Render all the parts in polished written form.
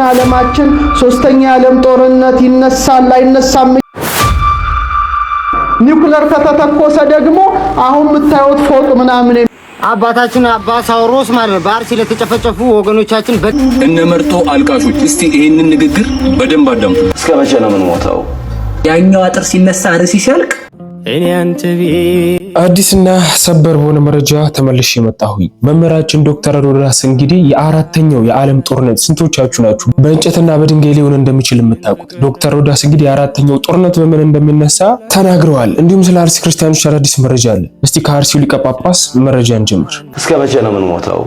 ዓለማችን ሶስተኛ ዓለም ጦርነት ይነሳል አይነሳም ኒውክሌር ከተተኮሰ ደግሞ አሁን የምታዩት ፎቅ ምናምን አባታችን አባ ሳውሮስ ማለት በአርሲ ለተጨፈጨፉ ወገኖቻችን እነመርጦ አልቃሾች እስቲ ይሄንን ንግግር በደንብ አዳምጡ። እስከ መቼ ነው ምን ሞታው? ያኛው አጥር ሲነሳ አርሲ ሲያልቅ እኔ አንተ አዲስና ሰበር በሆነ መረጃ ተመልሼ መጣሁኝ። መምህራችን ዶክተር ሮዳስ እንግዲህ የአራተኛው የዓለም ጦርነት ስንቶቻችሁ ናችሁ በእንጨትና በድንጋይ ሊሆን እንደሚችል የምታውቁት? ዶክተር ሮዳስ እንግዲህ የአራተኛው ጦርነት በምን እንደሚነሳ ተናግረዋል። እንዲሁም ስለ አርሲ ክርስቲያኖች አዲስ መረጃ አለ። እስቲ ከአርሲው ሊቀ ጳጳስ መረጃ እንጀምር። እስከ መቼ ነው ምን ሞታው?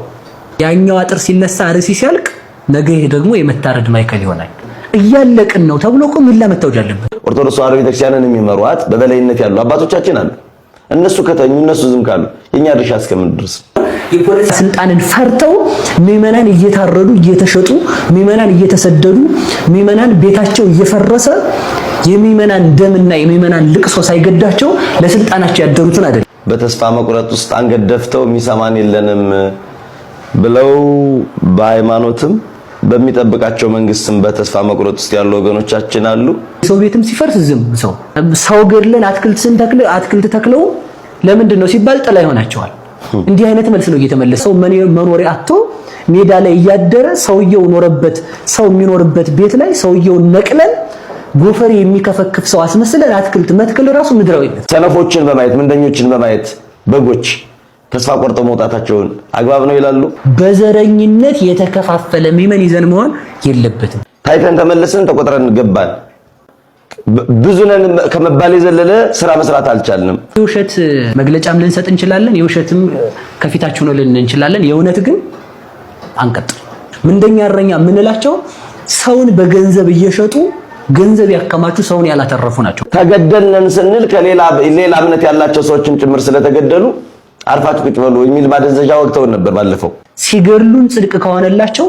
ያኛው አጥር ሲነሳ አርሲ ሲያልቅ ነገ ደግሞ የመታረድ ማይከል ይሆናል። እያለቅን ነው ተብሎ እኮ ምን ለመታወጅ አለበት? ኦርቶዶክስ ተዋሕዶ ቤተክርስቲያንን የሚመሩት በበላይነት ያሉ አባቶቻችን አሉ። እነሱ ከተኙ እነሱ ዝም ካሉ የኛ ድርሻ እስከምን ድረስ? የፖለቲካ ስልጣንን ፈርተው ምዕመናን እየታረዱ እየተሸጡ ምዕመናን እየተሰደዱ ምዕመናን ቤታቸው እየፈረሰ የምዕመናን ደምና የምዕመናን ልቅሶ ሳይገዳቸው ለስልጣናቸው ያደሩትን አይደል? በተስፋ መቁረጥ ውስጥ አንገት ደፍተው የሚሰማን የለንም ብለው በሃይማኖትም በሚጠብቃቸው መንግስትም በተስፋ መቁረጥ ውስጥ ያሉ ወገኖቻችን አሉ። ሰው ቤትም ሲፈርስ ዝም ሰው ገድለን አትክልት ተክለው ለምንድን ነው ሲባል ጥላ ይሆናቸዋል። እንዲህ አይነት መልስ ነው እየተመለሰው መኖሪያ አጥቶ ሜዳ ላይ እያደረ ሰውየው ኖረበት ሰው የሚኖርበት ቤት ላይ ሰውየውን ነቅለን ጎፈሬ የሚከፈክፍ ሰው አስመስለን አትክልት መትከል ራሱ ምድራዊነት። ሰነፎችን በማየት ምንደኞችን በማየት በጎች ተስፋ ቆርጠው መውጣታቸውን አግባብ ነው ይላሉ። በዘረኝነት የተከፋፈለ ምዕመን ይዘን መሆን የለበትም። ታይተን ተመለስን ተቆጥረን ገባን ብዙ ነን ከመባል የዘለለ ስራ መስራት አልቻልንም። የውሸት መግለጫም ልንሰጥ እንችላለን፣ የውሸትም ከፊታችሁ ነው ልንን እንችላለን። የእውነት ግን አንቀጥል። ምንደኛ እረኛ ምንላቸው ሰውን በገንዘብ እየሸጡ ገንዘብ ያከማቹ ሰውን ያላተረፉ ናቸው። ተገደልን ስንል ከሌላ እምነት ያላቸው ሰዎችን ጭምር ስለተገደሉ አርፋችሁ ቁጭ በሉ የሚል ማደንዘዣ ወቅተው ነበር። ባለፈው ሲገድሉን ጽድቅ ከሆነላቸው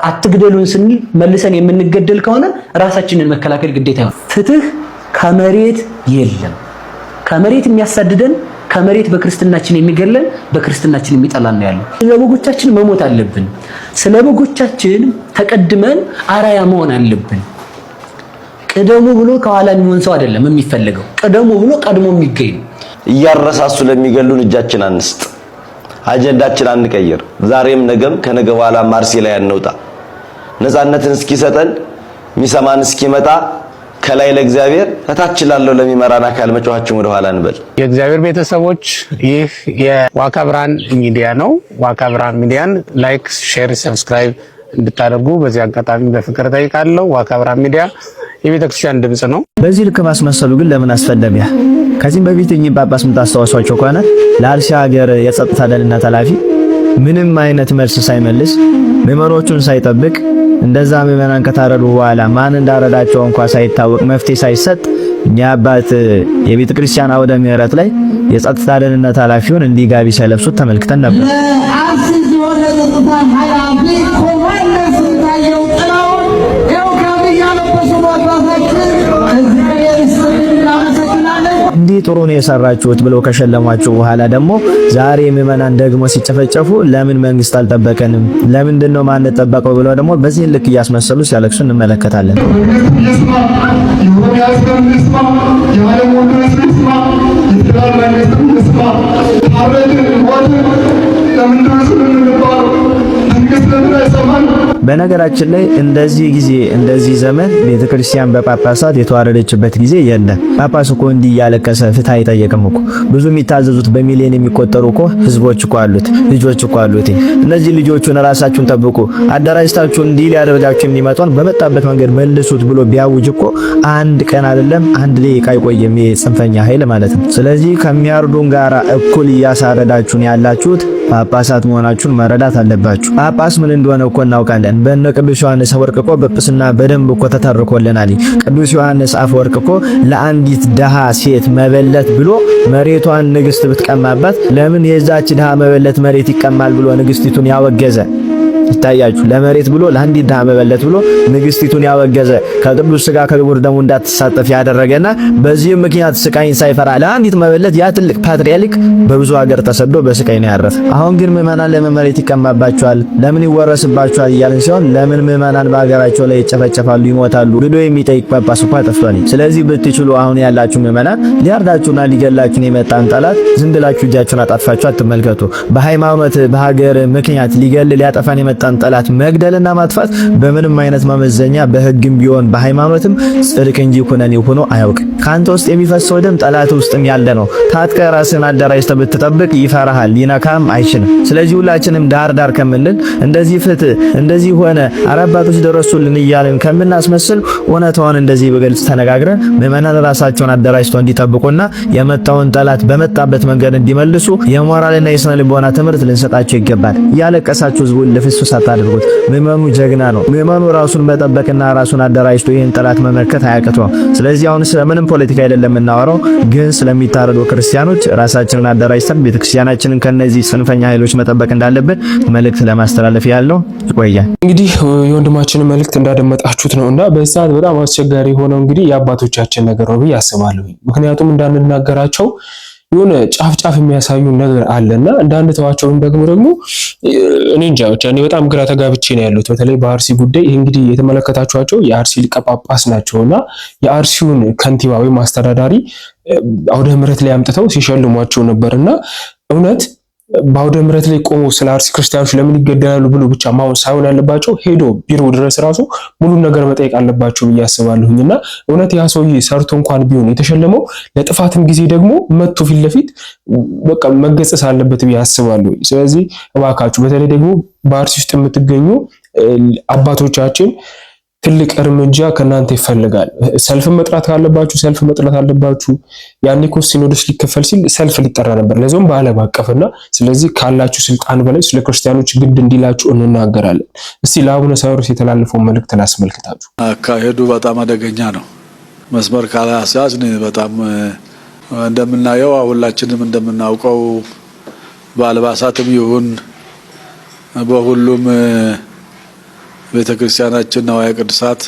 አትግደሉን ስንል መልሰን የምንገደል ከሆነ ራሳችንን መከላከል ግዴታ ነው። ፍትህ ከመሬት የለም። ከመሬት የሚያሳድደን ከመሬት በክርስትናችን የሚገለን በክርስትናችን የሚጠላን ነው ያለው። ስለበጎቻችን መሞት አለብን። ስለበጎቻችን ተቀድመን አራያ መሆን አለብን። ቀደሙ ብሎ ከኋላ የሚሆን ሰው አይደለም የሚፈልገው። ቀደሙ ብሎ ቀድሞ የሚገኝ እያረሳሱ ለሚገሉን እጃችን አንስጥ። አጀንዳችን አንቀይር። ዛሬም ነገም ከነገ በኋላ አርሲ ላይ አንውጣ። ነፃነትን እስኪሰጠን ሚሰማን እስኪመጣ ከላይ ለእግዚአብሔር ከታች ላለው ለሚመራን አካል መጫወቻችን ወደ ኋላ እንበል። የእግዚአብሔር ቤተሰቦች ይህ የዋካ ብርሃን ሚዲያ ነው። ዋካ ብርሃን ሚዲያን ላይክ፣ ሼር፣ ሰብስክራይብ እንድታደርጉ በዚህ አጋጣሚ በፍቅር ጠይቃለሁ። ዋካ ብርሃን ሚዲያ የቤተክርስቲያን ድምጽ ነው። በዚህ ልክ ማስመሰሉ ግን ለምን አስፈለገ? ከዚህም በፊት እኚህ ጳጳስ የምታስታውሷቸው ከሆነ ለአርሲ ሀገር የጸጥታ ደህንነት ኃላፊ ምንም አይነት መልስ ሳይመልስ ምዕመኖቹን ሳይጠብቅ እንደዛ ምዕመናን ከታረዱ በኋላ ማን እንዳረዳቸው እንኳን ሳይታወቅ መፍትሄ ሳይሰጥ እኛ አባት የቤተ ክርስቲያን አውደ ምሕረት ላይ የጸጥታ ደህንነት ኃላፊውን እንዲህ ጋቢ ሳይለብሱት ተመልክተን ነበር። እንዲህ ጥሩ ነው የሰራችሁት ብለው ከሸለሟቸው በኋላ ደግሞ ዛሬ ምዕመናን ደግሞ ሲጨፈጨፉ ለምን መንግስት አልጠበቀንም? ለምንድን ነው ማን ተጠበቀው ብለው ደግሞ በዚህ ልክ እያስመሰሉ ሲያለቅሱ እንመለከታለን። በነገራችን ላይ እንደዚህ ጊዜ እንደዚህ ዘመን ቤተክርስቲያን በጳጳሳት የተዋረደችበት ጊዜ የለም። ጳጳስ እኮ እንዲህ ያለቀሰ ፍትህ አይጠየቅም እኮ። ብዙ የሚታዘዙት በሚሊዮን የሚቆጠሩ እኮ ህዝቦች እኮ አሉት፣ ልጆች እኮ አሉት። እነዚህ ልጆቹን ራሳችሁን ጠብቁ፣ አደራጅታችሁ እንዲህ ሊያደርጋችሁ የሚመጣውን በመጣበት መንገድ መልሱት ብሎ ቢያውጅ እኮ አንድ ቀን አይደለም አንድ ደቂቃ አይቆይም የጽንፈኛ ኃይል ማለት ነው። ስለዚህ ከሚያርዱን ጋራ እኩል እያሳረዳችሁን ያላችሁት ጳጳሳት መሆናችሁን መረዳት አለባችሁ። ጳጳስ ምን እንደሆነ እኮ እናውቃለን። በእነ ቅዱስ ዮሐንስ አፈወርቅ እኮ በጵስና በደንብ እኮ ተተርኮልናል። ቅዱስ ዮሐንስ አፈወርቅ እኮ ለአንዲት ደሃ ሴት መበለት ብሎ መሬቷን ንግስት ብትቀማባት ለምን የዛች ደሃ መበለት መሬት ይቀማል ብሎ ንግስቲቱን ያወገዘ ይታያችሁ ለመሬት ብሎ ለአንዲት ድሃ መበለት ብሎ ንግስቲቱን ያወገዘ ከቅዱስ ሥጋ ከክቡር ደሙ እንዳትሳተፍ ያደረገና በዚህም ምክንያት ስቃይን ሳይፈራ ለአንዲት መበለት ያ ትልቅ ፓትርያርክ በብዙ ሀገር ተሰዶ በስቃይ ነው ያረፈ። አሁን ግን ምዕመናን ለምን መሬት ይቀማባቸዋል፣ ለምን ይወረስባቸዋል እያልን ሲሆን ለምን ምዕመናን በሀገራቸው ላይ ይጨፈጨፋሉ፣ ይሞታሉ ብሎ የሚጠይቅ ጳጳስ እንኳን ጠፍቷል። ስለዚህ ብትችሉ አሁን ያላችሁ ምዕመናን ሊያርዳችሁና ሊገላችሁን የመጣን ጠላት ዝም ብላችሁ እጃችሁን አጣጥፋችሁ አትመልከቱ። በሃይማኖት በሀገር ምክንያት ሊገል ሊያጠፋን የመጣን ጠላት መግደልና ማጥፋት በምንም አይነት መመዘኛ በህግም ቢሆን በሃይማኖትም ጽድቅ እንጂ ኩነኔ ሆኖ አያውቅ። ካንተ ውስጥ የሚፈሰው ደም ጠላት ውስጥም ያለ ነው። ታጥቀህ ራስህን አደራጅተህ ብትጠብቅ ይፈራሃል፣ ሊነካም አይችልም። ስለዚህ ሁላችንም ዳር ዳር ከምንል እንደዚህ ፍትህ እንደዚህ ሆነ አባቶች ደረሱልን እያልን ከምናስመስል እውነታውን እንደዚህ በግልጽ ተነጋግረን ምዕመናን ራሳቸውን አደራጅተው እንዲጠብቁና የመጣውን ጠላት በመጣበት መንገድ እንዲመልሱ የሞራልና የስነ ልቦና ትምህርት ልንሰጣቸው ይገባል። ያለቀሳችሁ ህዝቡን ለፍሱስ አታድርጉት። ምዕመኑ ጀግና ነው። ምዕመኑ ራሱን መጠበቅና ራሱን አደራጅቶ ይህን ጠላት መመከት አያቅተውም። ስለዚህ አሁን ስለምንም ፖለቲካ አይደለም የምናወራው፣ ግን ስለሚታረዱ ክርስቲያኖች ራሳችንን አደራጅተን ቤተክርስቲያናችንን ከነዚህ ጽንፈኛ ኃይሎች መጠበቅ እንዳለብን መልእክት ለማስተላለፍ ያለው ይቆያል። እንግዲህ የወንድማችን መልእክት እንዳደመጣችሁት ነውና በዚህ ሰዓት በጣም አስቸጋሪ ሆነው እንግዲህ የአባቶቻችን ነገር ነው ብዬ አስባለሁ። ምክንያቱም እንዳንናገራቸው የሆነ ጫፍ የሚያሳዩ ነገር አለና እንዳንተዋቸውም ደግሞ እኔ እንጃ ብቻ እኔ በጣም ግራ ተጋብቼ ነው ያሉት። በተለይ በአርሲ ጉዳይ ይሄ እንግዲህ የተመለከታችኋቸው የአርሲ ሊቀ ጳጳስ ናቸውና የአርሲውን ከንቲባ ወይም አስተዳዳሪ አውደ ምሕረት ላይ አምጥተው ሲሸልሟቸው ነበርና እውነት በአውደ ምሕረት ላይ ቆሞ ስለ አርሲ ክርስቲያኖች ለምን ይገደላሉ ብሎ ብቻ ማወቅ ሳይሆን ያለባቸው ሄዶ ቢሮ ድረስ ራሱ ሙሉ ነገር መጠየቅ አለባቸው ብዬ አስባለሁኝና እውነት ያ ሰውዬ ሰርቶ እንኳን ቢሆን የተሸለመው ለጥፋትም ጊዜ ደግሞ መጥቶ ፊት ለፊት በቃ መገሰጽ አለበት ብዬ አስባለሁ። ስለዚህ እባካችሁ በተለይ ደግሞ በአርሲ ውስጥ የምትገኙ አባቶቻችን ትልቅ እርምጃ ከናንተ ይፈልጋል። ሰልፍ መጥራት ካለባችሁ ሰልፍ መጥራት አለባችሁ። ያኔ እኮ ሲኖዶስ ሊከፈል ሲል ሰልፍ ሊጠራ ነበር ለዞም በዓለም አቀፍና ስለዚህ ካላችሁ ስልጣን በላይ ስለ ክርስቲያኖች ግድ እንዲላችሁ እንናገራለን። እስቲ ለአቡነ ሳዊሮስ የተላለፈው መልእክት ላስመልክታችሁ። አካሄዱ በጣም አደገኛ ነው። መስመር ካላስያዝን በጣም እንደምናየው ሁላችንም እንደምናውቀው በአልባሳትም ይሁን በሁሉም ቤተክርስቲያናችን ነዋየ ቅዱሳት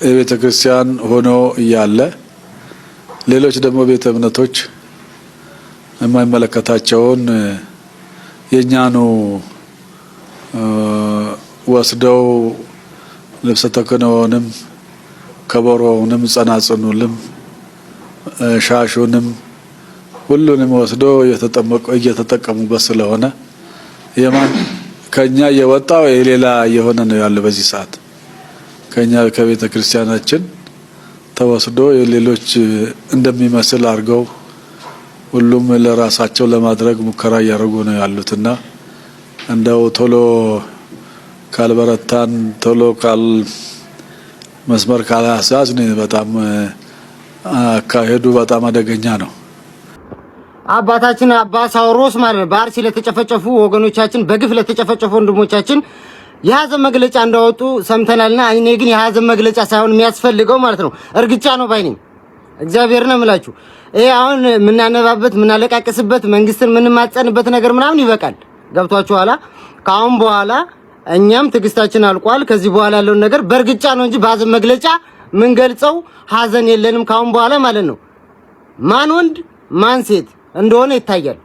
የቤተክርስቲያን ሆኖ እያለ ሌሎች ደግሞ ቤተ እምነቶች የማይመለከታቸውን የኛኑ ወስደው ልብሰ ተክህኖውንም ከበሮውንም ጸናጽኑንም ሻሹንም ሁሉንም ወስዶ እየተጠቀሙበት ስለሆነ የማን ከኛ የወጣው የሌላ የሆነ ነው ያለው። በዚህ ሰዓት ከኛ ከቤተ ክርስቲያናችን ተወስዶ የሌሎች እንደሚመስል አድርገው ሁሉም ለራሳቸው ለማድረግ ሙከራ እያደረጉ ነው ያሉትና እንደው ቶሎ ካልበረታን ቶሎ መስመር ካላስያዝን በጣም አካሄዱ በጣም አደገኛ ነው። አባታችን አባ ሳዊሮስ ማለት በአርሲ ለተጨፈጨፉ ወገኖቻችን በግፍ ለተጨፈጨፉ ወንድሞቻችን የሀዘን መግለጫ እንዳወጡ ሰምተናልና እኔ ግን የሀዘን መግለጫ ሳይሆን የሚያስፈልገው ማለት ነው እርግጫ ነው ባይነኝ። እግዚአብሔር ነው የምላችሁ። ይሄ አሁን ምናነባበት ምናለቃቀስበት መንግስትን ምንማጸንበት ነገር ምናምን ይበቃል። ገብቷችኋላ? ካሁን በኋላ እኛም ትግስታችን አልቋል። ከዚህ በኋላ ያለው ነገር በእርግጫ ነው እንጂ በሀዘን መግለጫ ምን ገልጸው ሀዘን የለንም ካሁን በኋላ ማለት ነው። ማን ወንድ ማን ሴት እንደሆነ ይታያል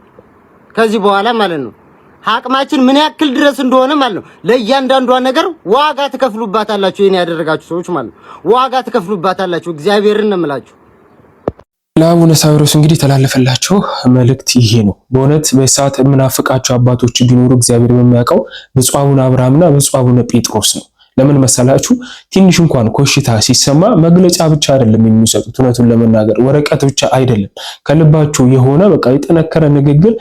ከዚህ በኋላ ማለት ነው። አቅማችን ምን ያክል ድረስ እንደሆነ ማለት ነው። ለእያንዳንዷ ነገር ዋጋ ትከፍሉባታላችሁ። ይሄን ያደረጋችሁ ሰዎች ማለት ነው ዋጋ ትከፍሉባታላችሁ። እግዚአብሔርን ነው የምላችሁ። ለአቡነ ሳዊሮስ እንግዲህ ተላለፈላቸው መልእክት ይሄ ነው። በእውነት በሰዓት የምናፍቃቸው አባቶች ቢኖሩ እግዚአብሔር በሚያውቀው ብፁዕ አቡነ አብርሃምና ብፁዕ አቡነ ጴጥሮስ ነው። ለምን መሰላችሁ? ትንሽ እንኳን ኮሽታ ሲሰማ መግለጫ ብቻ አይደለም የሚሰጡት። እውነቱን ለመናገር ወረቀት ብቻ አይደለም፣ ከልባችሁ የሆነ በቃ የጠነከረ ንግግር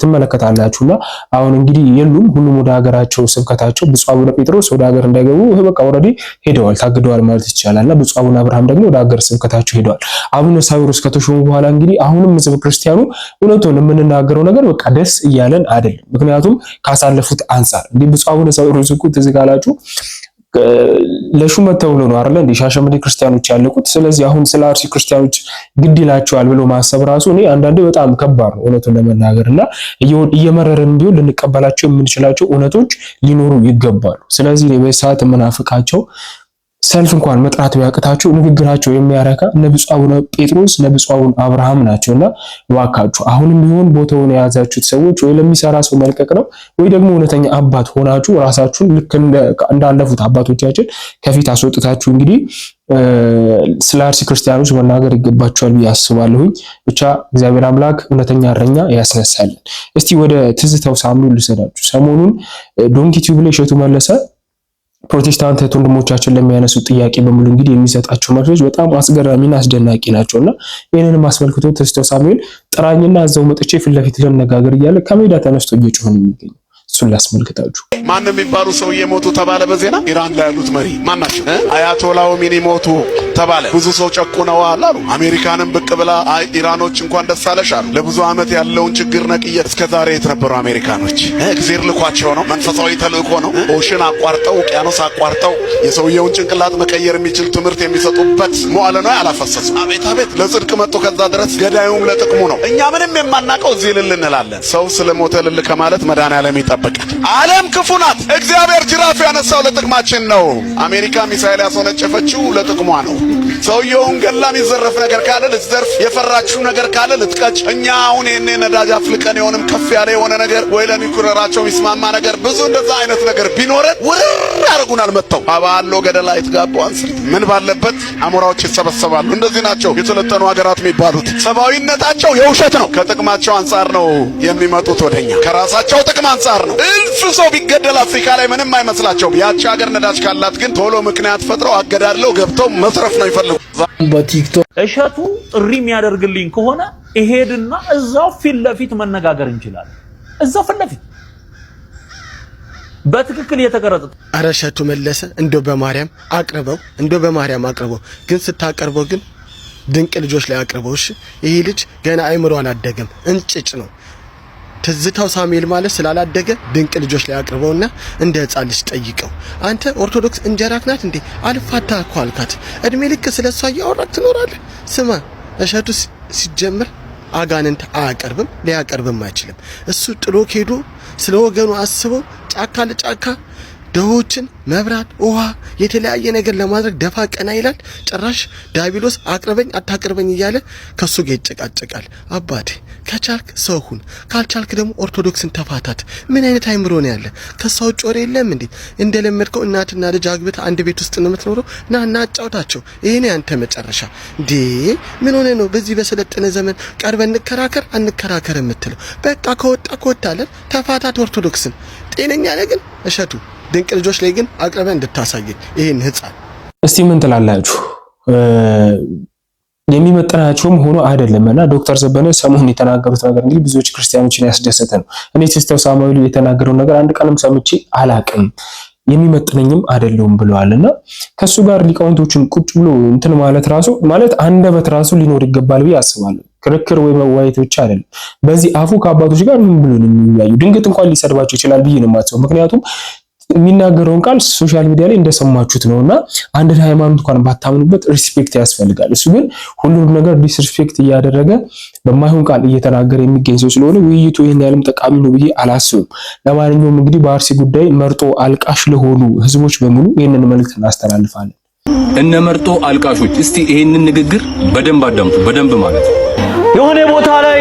ትመለከታላችሁና አሁን እንግዲህ የሉም። ሁሉም ወደ ሀገራቸው ስብከታቸው ብፁዕ አቡነ ጴጥሮስ ወደ ሀገር እንዳይገቡ በቃ ኦልሬዲ ሄደዋል፣ ታግደዋል ማለት ይቻላልና ብፁዕ አቡነ አብርሃም ደግሞ ወደ ሀገር ስብከታቸው ሄደዋል። አቡነ ሳዊሮስ ከተሾሙ በኋላ እንግዲህ አሁንም ሕዝበ ክርስቲያኑ እውነቱን የምንናገረው ነገር በቃ ደስ እያለን አይደለም። ምክንያቱም ካሳለፉት አንፃር እንግዲህ ብፁዕ አቡነ ሳዊሮስ እኮ ትዝ ካላችሁ ለሹመት ተብሎ ነው አይደል እንዴ ሻሸመኔ ክርስቲያኖች ያለቁት። ስለዚህ አሁን ስለ አርሲ ክርስቲያኖች ግድ ይላቸዋል ብሎ ማሰብ ራሱ እኔ አንዳንዴ በጣም ከባድ ነው እውነቱን ለመናገርና እየመረረን ቢሆን ልንቀበላቸው የምንችላቸው እውነቶች ሊኖሩ ይገባሉ። ስለዚህ በሰዓት መናፍቃቸው ሰልፍ እንኳን መጥራት ቢያቅታቸው ንግግራቸው የሚያረካ ነብዩ አቡነ ጴጥሮስ ነብዩ አቡነ አብርሃም ናቸውና ዋካችሁ አሁንም ቢሆን ቦታውን የያዛችሁት ሰዎች ወይ ለሚሰራ ሰው መልቀቅ ነው ወይ ደግሞ እውነተኛ አባት ሆናችሁ ራሳችሁን ልክ እንዳለፉት አባቶቻችን ከፊት አስወጥታችሁ እንግዲህ ስለ አርሲ ክርስቲያኖች መናገር ይገባቸዋል ብዬ አስባለሁኝ። ብቻ እግዚአብሔር አምላክ እውነተኛ እረኛ ያስነሳልን። እስቲ ወደ ትዝታው ሳምኑ ልሰዳችሁ። ሰሞኑን ዶንኪ ቲዩብ ላይ እሸቱ መለሰ ፕሮቴስታንት ወንድሞቻችን ለሚያነሱት ጥያቄ በሙሉ እንግዲህ የሚሰጣቸው መልሶች በጣም አስገራሚና አስደናቂ ናቸውና ይሄንንም አስመልክቶ ተስተው ሳሙኤል ጥራኝና እዛው መጥቼ ፊት ለፊት ልነጋገር እያለ ከሜዳ ተነስቶ እየጮኸ ነው የሚገኘው። እሱን ላስመልክታችሁ። ማን የሚባሉ ሰውዬ ሞቱ ተባለ በዜና። ኢራን ላይ ያሉት መሪ ማን ናቸው? አያቶላው ሚኒ ሞቱ ተባለ። ብዙ ሰው ጨቁነዋል አሉ። አሜሪካንም ብቅ ብላ አይ ኢራኖች እንኳን ደስ አለሽ አሉ። ለብዙ ዓመት ያለውን ችግር ነቅየ እስከዛሬ የት ነበሩ አሜሪካኖች? እግዚአብሔር ልኳቸው ነው። መንፈሳዊ ተልእኮ ነው። ኦሽን አቋርጠው ውቅያኖስ አቋርጠው የሰውየውን ጭንቅላት መቀየር የሚችል ትምህርት የሚሰጡበት መዋለ ነው ያላፈሰሱ። አቤት አቤት ለጽድቅ መጥቶ ከዛ ድረስ ገዳዩም ለጥቅሙ ነው። እኛ ምንም የማናቀው እዚህ ልል እንላለን። ሰው ስለሞተ ልል ከማለት መድኃኒዓለም ይጠብቃል። ዓለም ክፉ ናት። እግዚአብሔር ጅራፍ ያነሳው ለጥቅማችን ነው። አሜሪካ ሚሳኤል ያስወነጨፈችው ለጥቅሟ ነው። ሰውየውን ገላ የሚዘረፍ ነገር ካለ ልትዘርፍ፣ የፈራችው ነገር ካለ ልትቀጭ። እኛ አሁን ይሄኔ ነዳጅ አፍልቀን የሆነም ከፍ ያለ የሆነ ነገር ወይ ለኒኩለራቸው የሚስማማ ነገር ብዙ እንደዛ አይነት ነገር ቢኖረን ውርር ያደርጉናል መጥተው አባሎ ገደላ የተጋቡ አንስር ምን ባለበት አሞራዎች ይሰበሰባሉ። እንደዚህ ናቸው የሰለጠኑ ሀገራት የሚባሉት። ሰብአዊነታቸው የውሸት ነው። ከጥቅማቸው አንጻር ነው የሚመጡት ወደኛ፣ ከራሳቸው ጥቅም አንጻር ነው። እልፍ ሰው ቢገደል አፍሪካ ላይ ምንም አይመስላቸውም። ያቺ ሀገር ነዳጅ ካላት ግን ቶሎ ምክንያት ፈጥረው አገዳድለው ገብተው መስረፍ ነው ይፈልጉ። በቲክቶክ እሸቱ ጥሪ የሚያደርግልኝ ከሆነ እሄድና እዛው ፊት ለፊት መነጋገር እንችላለን። እዛው ፊት ለፊት በትክክል የተቀረጸ። ኧረ እሸቱ መለሰ እንደው በማርያም አቅርበው፣ እንደው በማርያም አቅርበው። ግን ስታቀርበው ግን ድንቅ ልጆች ላይ አቅርበው። እሺ ይሄ ልጅ ገና አይምሮ አላደገም፣ እንጭጭ ነው። ትዝታው ሳሙኤል ማለት ስላላደገ ድንቅ ልጆች ላይ አቅርበውና እንደ ሕፃን ልጅ ጠይቀው። አንተ ኦርቶዶክስ እንጀራክ ናት እንዴ? አልፋታ እኮ አልካት። እድሜ ልክ ስለሷ እያወራክ ትኖራለህ። ስማ እሸቱ ሲጀምር አጋንንት አያቀርብም፣ ሊያቀርብም አይችልም። እሱ ጥሎ ሄዶ ስለ ወገኑ አስቦ ጫካ ለጫካ ደሆችን መብራት፣ ውሃ፣ የተለያየ ነገር ለማድረግ ደፋ ቀና ይላል። ጭራሽ ዲያብሎስ አቅርበኝ አታቅርበኝ እያለ ከሱ ጋር ይጨቃጨቃል። አባቴ ከቻልክ ሰው ሁን፣ ካልቻልክ ደግሞ ኦርቶዶክስን ተፋታት። ምን አይነት አይምሮ ነው ያለ? ከሷ ውጭ ወሬ የለም እንዴ? እንደለመድከው እናትና ልጅ አግብተህ አንድ ቤት ውስጥ ነው የምትኖረው። ና አጫውታቸው። ይሄ ነው ያንተ መጨረሻ እንዴ? ምን ሆነ ነው በዚህ በሰለጠነ ዘመን ቀርበን አንከራከር የምትለው? በቃ ከወጣለን ተፋታት ኦርቶዶክስን። ጤነኛ ነህ ግን እሸቱ? ድንቅ ልጆች ላይ ግን አቅርበን እንድታሳየን ይሄን ህፃን። እስቲ ምን ትላላችሁ? የሚመጥናቸውም ሆኖ አይደለምና ዶክተር ዘበነ ሰሞኑን የተናገሩት ነገር እንግዲህ ብዙዎች ክርስቲያኖችን ያስደሰተ ነው። እኔ ትዝታው ሳሙኤል የተናገረው ነገር አንድ ቀንም ሰምቼ አላቅም፣ የሚመጥነኝም አይደለም ብለዋልና ከሱ ጋር ሊቃውንቶችን ቁጭ ብሎ እንትን ማለት ራሱ ማለት አንደበት ራሱ ሊኖር ይገባል ብዬ አስባለሁ። ክርክር ወይ መዋየት ብቻ አይደለም። በዚህ አፉ ከአባቶች ጋር ምን ብሎ ነው የሚያዩ? ድንገት እንኳን ሊሰድባቸው ይችላል ብዬ ነው የማስበው። ምክንያቱም የሚናገረውን ቃል ሶሻል ሚዲያ ላይ እንደሰማችሁት ነውና አንድን ሃይማኖት እንኳን ባታምኑበት ሪስፔክት ያስፈልጋል። እሱ ግን ሁሉንም ነገር ዲስሪስፔክት እያደረገ በማይሆን ቃል እየተናገረ የሚገኝ ሰው ስለሆነ ውይይቱ ይሄን ያለም ጠቃሚ ነው ብዬ አላስብም። ለማንኛውም እንግዲህ በአርሲ ጉዳይ መርጦ አልቃሽ ለሆኑ ህዝቦች በሙሉ ይሄንን መልእክት እናስተላልፋለን። እነ መርጦ አልቃሾች እስቲ ይሄንን ንግግር በደንብ አዳምጡ። በደንብ ማለት የሆነ ቦታ ላይ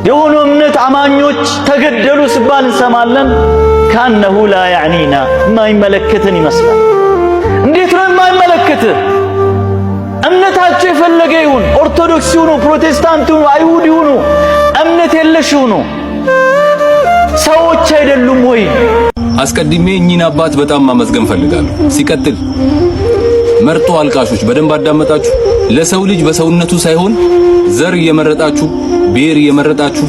የሆኑ እምነት አማኞች ተገደሉ ሲባል እንሰማለን። ካነሁ ላ ያዕኒና የማይመለከትን ይመስላል። እንዴት ነው የማይመለከት? እምነታቸው የፈለገ ይሁን፣ ኦርቶዶክስ ይሁኑ፣ ፕሮቴስታንት ይሁኑ፣ አይሁድ ይሁኑ፣ እምነት የለሽ ይሁኑ፣ ሰዎች አይደሉም ወይ? አስቀድሜ እኚህን አባት በጣም ማመስገን ፈልጋለሁ። ሲቀጥል መርጦ አልቃሾች በደንብ አዳመጣችሁ። ለሰው ልጅ በሰውነቱ ሳይሆን ዘር እየመረጣችሁ፣ ብሔር እየመረጣችሁ፣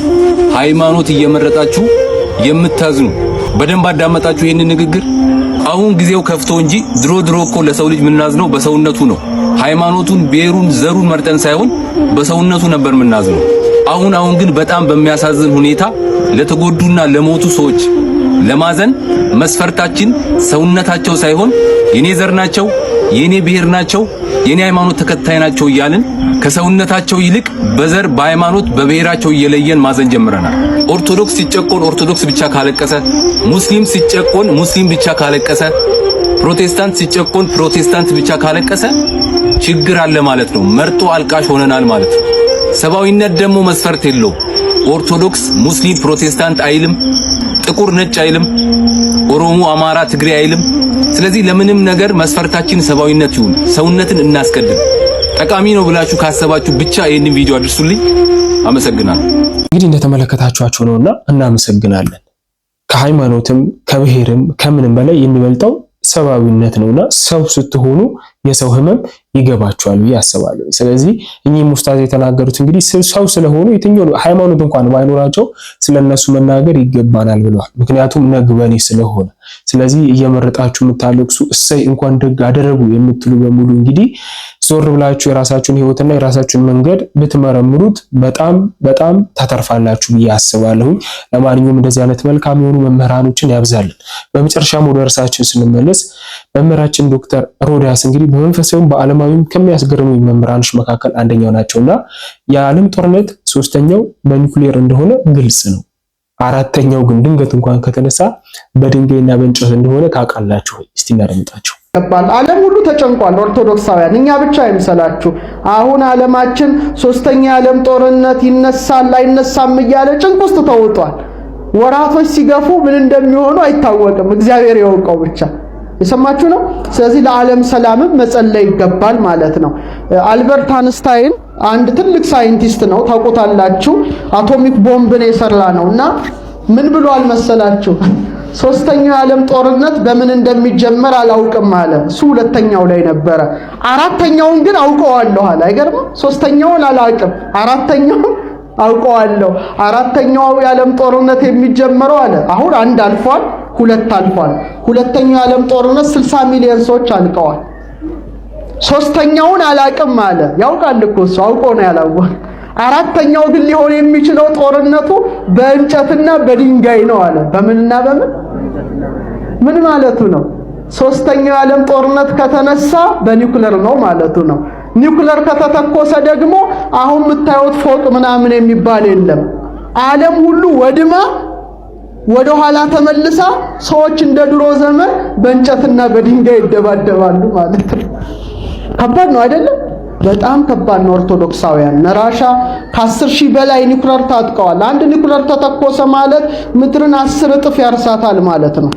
ሃይማኖት እየመረጣችሁ የምታዝኑ በደንብ አዳመጣችሁ ይሄንን ንግግር። አሁን ጊዜው ከፍቶ እንጂ ድሮ እኮ ለሰው ልጅ ምናዝነው በሰውነቱ ነው። ሃይማኖቱን፣ ብሔሩን፣ ዘሩን መርጠን ሳይሆን በሰውነቱ ነበር ምናዝነው። አሁን ግን በጣም በሚያሳዝን ሁኔታ ለተጎዱና ለሞቱ ሰዎች ለማዘን መስፈርታችን ሰውነታቸው ሳይሆን የኔ ዘር ናቸው፣ የኔ ብሔር ናቸው፣ የኔ ሃይማኖት ተከታይ ናቸው እያልን ከሰውነታቸው ይልቅ በዘር በሃይማኖት በብሔራቸው እየለየን ማዘን ጀምረናል። ኦርቶዶክስ ሲጨቆን ኦርቶዶክስ ብቻ ካለቀሰ፣ ሙስሊም ሲጨቆን ሙስሊም ብቻ ካለቀሰ፣ ፕሮቴስታንት ሲጨቆን ፕሮቴስታንት ብቻ ካለቀሰ ችግር አለ ማለት ነው። መርጦ አልቃሽ ሆነናል ማለት ነው። ሰብአዊነት ደግሞ መስፈርት የለው። ኦርቶዶክስ ሙስሊም ፕሮቴስታንት አይልም፣ ጥቁር ነጭ አይልም፣ ኦሮሞ አማራ ትግሬ አይልም። ስለዚህ ለምንም ነገር መስፈርታችን ሰብአዊነት ይሁን። ሰውነትን እናስቀድም። ጠቃሚ ነው ብላችሁ ካሰባችሁ ብቻ ይሄንን ቪዲዮ አድርሱልኝ። አመሰግናለሁ። እንግዲህ እንደተመለከታችኋቸው ነውና እናመሰግናለን። ከሃይማኖትም ከብሔርም ከምንም በላይ የሚበልጠው ሰብአዊነት ነውና ሰው ስትሆኑ የሰው ህመም ይገባቸዋል ብዬ አስባለሁ። ስለዚህ እኚህም ኡስታዝ የተናገሩት እንግዲህ ሰው ስለሆኑ የትኛው ሃይማኖት እንኳን ባይኖራቸው ስለነሱ መናገር ይገባናል ብለዋል። ምክንያቱም ነግበኔ ስለሆነ። ስለዚህ እየመረጣችሁ የምታለቅሱ እሰይ እንኳን ደግ አደረጉ የምትሉ በሙሉ እንግዲህ ዞር ብላችሁ የራሳችሁን ህይወትና የራሳችሁን መንገድ ብትመረምሩት በጣም ታተርፋላችሁ ብዬ አስባለሁ። ለማንኛውም እንደዚህ አይነት መልካም የሆኑ መምህራኖችን ያብዛልን። በመጨረሻም ወደ እርሳችን ስንመለስ መምህራችን ዶክተር ሮዳስ እንግዲህ በመንፈሳዊም በዓለማዊም ከሚያስገርሙ መምህራኖች መካከል አንደኛው ናቸውና የዓለም ጦርነት 3ኛው በኒውክሌር እንደሆነ ግልጽ ነው። 4ኛው ግን ድንገት እንኳን ከተነሳ በድንጋይና በእንጨት እንደሆነ ታውቃላችሁ። እስቲ እናደምጣቸው። ዓለም ሁሉ ተጨንቋል። ኦርቶዶክሳውያን እኛ ብቻ አይምሰላችሁ። አሁን ዓለማችን 3ኛ የዓለም ጦርነት ይነሳል አይነሳም እያለ ጭንቅ ውስጥ ተውጧል። ወራቶች ሲገፉ ምን እንደሚሆኑ አይታወቅም። እግዚአብሔር ያውቀው ብቻ። የሰማችሁ ነው። ስለዚህ ለዓለም ሰላምም መጸለይ ይገባል ማለት ነው። አልበርት አንስታይን አንድ ትልቅ ሳይንቲስት ነው፣ ታውቁታላችሁ። አቶሚክ ቦምብን የሰራ ነውና ምን ብሏል መሰላችሁ? 3ኛው የዓለም ጦርነት በምን እንደሚጀመር አላውቅም አለ። እሱ 2ኛው ላይ ነበረ። 4ኛውን ግን አውቀዋለሁ አለ። አይገርምም? 3ኛውን አላውቅም፣ 4ኛውን አውቀዋለሁ። 4ኛው የዓለም ጦርነት የሚጀመረው አለ አሁን 1 አልፏል፣ 2 አልፏል። 2ኛው የዓለም ጦርነት 60 ሚሊዮን ሰዎች አልቀዋል። 3ኛውን አላውቅም አለ። ያውቃል እኮ እሱ አውቆ ነው ያላወቀው። 4ኛው ግን ሊሆን የሚችለው ጦርነቱ በእንጨትና በድንጋይ ነው አለ። በምንና በምን? ምን ማለቱ ነው? 3ኛው የዓለም ጦርነት ከተነሳ በኒውክሌር ነው ማለቱ ነው። ኒውክሌር ከተተኮሰ ደግሞ አሁን የምታዩት ፎቅ ምናምን የሚባል የለም። ዓለም ሁሉ ወድማ ወደ ኋላ ተመልሳ ሰዎች እንደ ድሮ ዘመን በእንጨትና በድንጋይ ይደባደባሉ ማለት ነው። ከባድ ነው አይደለም? በጣም ከባድ ነው። ኦርቶዶክሳውያን ነራሻ ከ10,000 በላይ ኒውክሌር ታጥቀዋል። አንድ ኒውክሌር ተተኮሰ ማለት ምድርን 10 እጥፍ ያርሳታል ማለት ነው።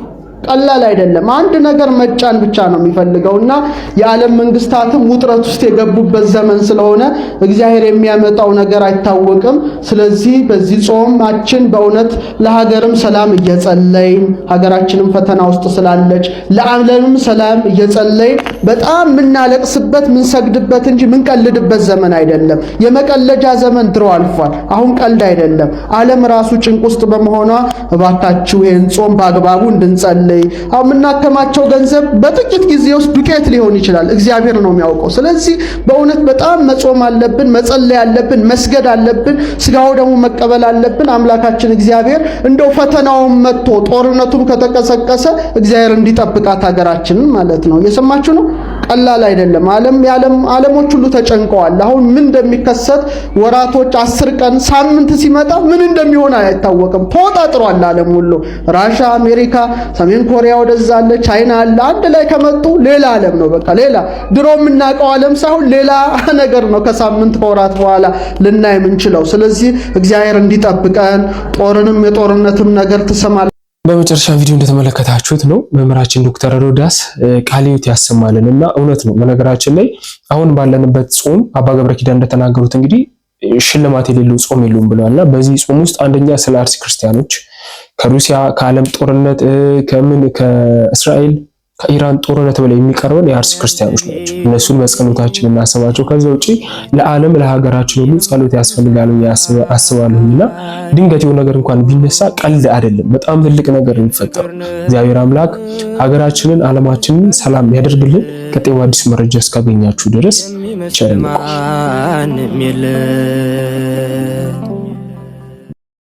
ቀላል አይደለም። አንድ ነገር መጫን ብቻ ነው የሚፈልገውና የዓለም መንግስታትም ውጥረት ውስጥ የገቡበት ዘመን ስለሆነ እግዚአብሔር የሚያመጣው ነገር አይታወቅም። ስለዚህ በዚህ ጾማችን በእውነት ለሀገርም ሰላም እየጸለይን ሀገራችንም ፈተና ውስጥ ስላለች ለዓለምም ሰላም እየጸለይን በጣም ምናለቅስበት ምንሰግድበት እንጂ ምንቀልድበት ዘመን አይደለም። የመቀለጃ ዘመን ድሮ አልፏል። አሁን ቀልድ አይደለም። ዓለም ራሱ ጭንቅ ውስጥ በመሆኗ እባካችሁ ይህን ጾም በአግባቡ እንድንጸልይ አሁን የምናከማቸው ገንዘብ በጥቂት ጊዜ ውስጥ ዱቄት ሊሆን ይችላል። እግዚአብሔር ነው የሚያውቀው። ስለዚህ በእውነት በጣም መጾም አለብን፣ መጸለይ አለብን፣ መስገድ አለብን፣ ስጋው ደግሞ መቀበል አለብን። አምላካችን እግዚአብሔር እንደው ፈተናውን መጥቶ ጦርነቱም ከተቀሰቀሰ እግዚአብሔር እንዲጠብቃት ሀገራችንን ማለት ነው። የሰማችሁ ነው። ቀላል አይደለም። ዓለሞች ሁሉ ተጨንቀዋል። አሁን ምን እንደሚከሰት ወራቶች፣ 10 ቀን፣ ሳምንት ሲመጣ ምን እንደሚሆን አይታወቅም። ተወጣጥሯል ዓለም ሁሉ። ራሻ፣ አሜሪካ፣ ሰሜን ኮሪያ ወደዛ አለ፣ ቻይና አለ። አንድ ላይ ከመጡ ሌላ ዓለም ነው። በቃ ሌላ ድሮ የምናውቀው ዓለም ሳይሆን ሌላ ነገር ነው ከሳምንት ከወራት በኋላ ልናይ የምንችለው። ስለዚህ እግዚአብሔር እንዲጠብቀን ጦርንም የጦርነትም ነገር ትሰማል። በመጨረሻ ቪዲዮ እንደተመለከታችሁት ነው መምህራችን ዶክተር ሮዳስ ቃለ ሕይወት ያሰማልንና እውነት ነው። በነገራችን ላይ አሁን ባለንበት ጾም አባ ገብረ ኪዳን እንደተናገሩት እንግዲህ ሽልማት የሌለው ጾም የለውም ብለዋልና በዚህ ጾም ውስጥ አንደኛ ስለ አርሲ ክርስቲያኖች ከሩሲያ ከዓለም ጦርነት ከእስራኤል ከኢራን ጦርነት በላይ የሚቀርበን የአርሲ ክርስቲያኖች ናቸው። እነሱን በጸሎታችን እናስባቸው። ከዛ ውጪ ለዓለም ለሀገራችን ሁሉ ጸሎት ያስፈልጋል አስባለሁና ድንገት የሆነ ነገር እንኳን ቢነሳ ቀልድ አይደለም፣ በጣም ትልቅ ነገር የሚፈጠረው። እግዚአብሔር አምላክ ሀገራችንን ዓለማችንን ሰላም ያደርግልን። ቀጣይ አዲስ መረጃ እስካገኛችሁ ድረስ ቸር